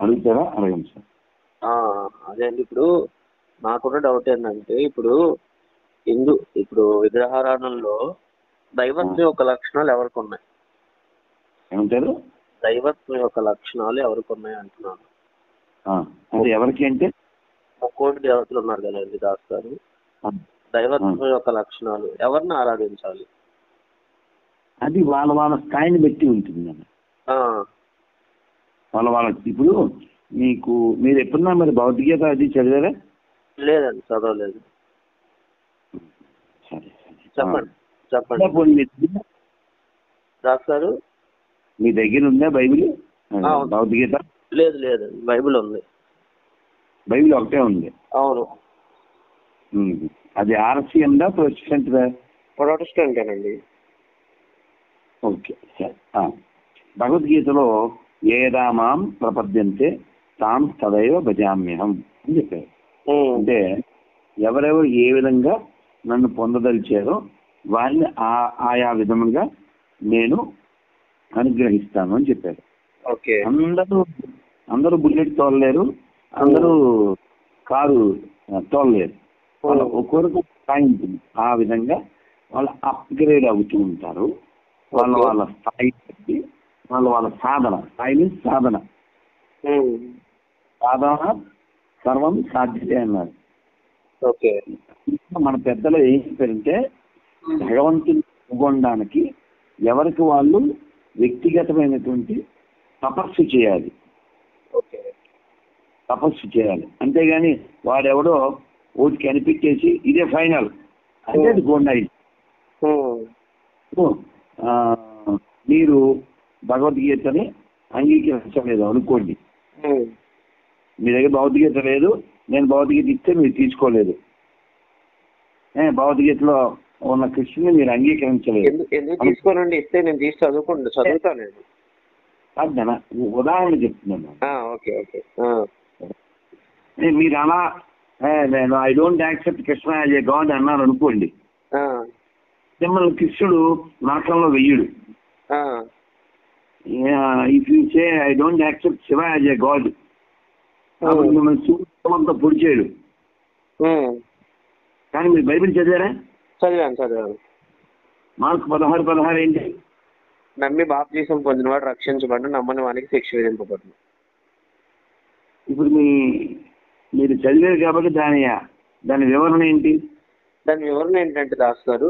అడుగుతారా? అడగండి సార్. ఆ, అదే అండి. ఇప్పుడు నాకున్న డౌట్ ఏంటంటే, ఇప్పుడు విగ్రహారాధనలో దైవత్వం యొక్క లక్షణాలు ఎవరికి ఉన్నాయి? ఏమంటారు? దైవత్వం యొక్క లక్షణాలు ఎవరికి ఉన్నాయి అంటున్నాను. అంటే ఎవరికి అంటే ముక్కోటి దేవతలు ఉన్నారు కదండి దాస్ గారు. దైవత్వం యొక్క లక్షణాలు ఎవరిని ఆరాధించాలి? అది వాళ్ళ వాళ్ళ స్థాయిని బట్టి ఉంటుంది అన్న. ఆ, వాళ్ళ ఇప్పుడు మీరు ఎప్పుడన్నా మరి భౌతికత అది చదివారా? లేదండి, చదవలేదు. సరే చెప్పండి. దాస్ గారు, మీ దగ్గర ఉందా బైబిల్? భౌతికత లేదు లేదండి, బైబిల్ ఉంది. బైబిల్ ఒకటే ఉంది. అవును. అది ఆర్సిఎందా ప్రొటెస్టెంట్దా? ప్రొటెస్టెంటేనండి. ఓకే సరే. భగవద్గీతలో ఏదామాం ప్రపద్యంతే తాం తదైవ భజామ్యహం అని చెప్పారు. అంటే ఎవరెవరు ఏ విధంగా నన్ను పొందదలిచారో వారిని ఆయా విధముగా నేను అనుగ్రహిస్తాను అని చెప్పారు. అందరూ బుల్లెట్ తోలలేరు, అందరూ కారు తోలలేరు. ఒక్కొక్కరికి స్థాయి ఉంటుంది. ఆ విధంగా వాళ్ళు అప్గ్రేడ్ అవుతూ ఉంటారు. వాళ్ళ స్థాయి బట్టి వాళ్ళ సాధన, స్థాయి నుంచి సాధన సర్వం సాధ్యతే అన్నారు. మన పెద్దలు ఏం చెప్పారంటే, భగవంతుని పొందడానికి ఎవరికి వాళ్ళు వ్యక్తిగతమైనటువంటి తపస్సు చేయాలి. అంతేగాని వాడెవడో ఓటికి అనిపించేసి ఇదే ఫైనల్ అంటే అది గోండాయి. మీరు భగవద్గీతని అంగీకరించలేదు అనుకోండి, మీ దగ్గర భగవద్గీత లేదు, నేను భగవద్గీత ఇస్తే మీరు తీసుకోలేదు, భగవద్గీతలో ఉన్న కృష్ణుని మీరు అంగీకరించలేదు. తీసుకోనండి, ఇస్తే నేను తీసి చదువుతాను. ఉదాహరణ చెప్తున్నాను. మీరు అలా నేను I don't accept Krishna as a god అన్నారు అనుకోండి, మిమ్మల్ని కృష్ణుడు నరకంలో వెయ్యడు. If you say I don't accept Shiva as a god, మిమ్మల్ని సూర్యంతో పొడి చేయడు. కానీ మీరు బైబిల్ చదివారా? చదివాను. మార్కు 16:16 ఏంటి? నమ్మి బాప్తీసం పొందినవాడు రక్షించబడి, నమ్మని వానికి శిక్ష విధింపబడును. ఇప్పుడు మీరు చదివారు కాబట్టి దాని వివరణ ఏంటి? దాని వివరణ ఏంటంటే దాస్ గారు,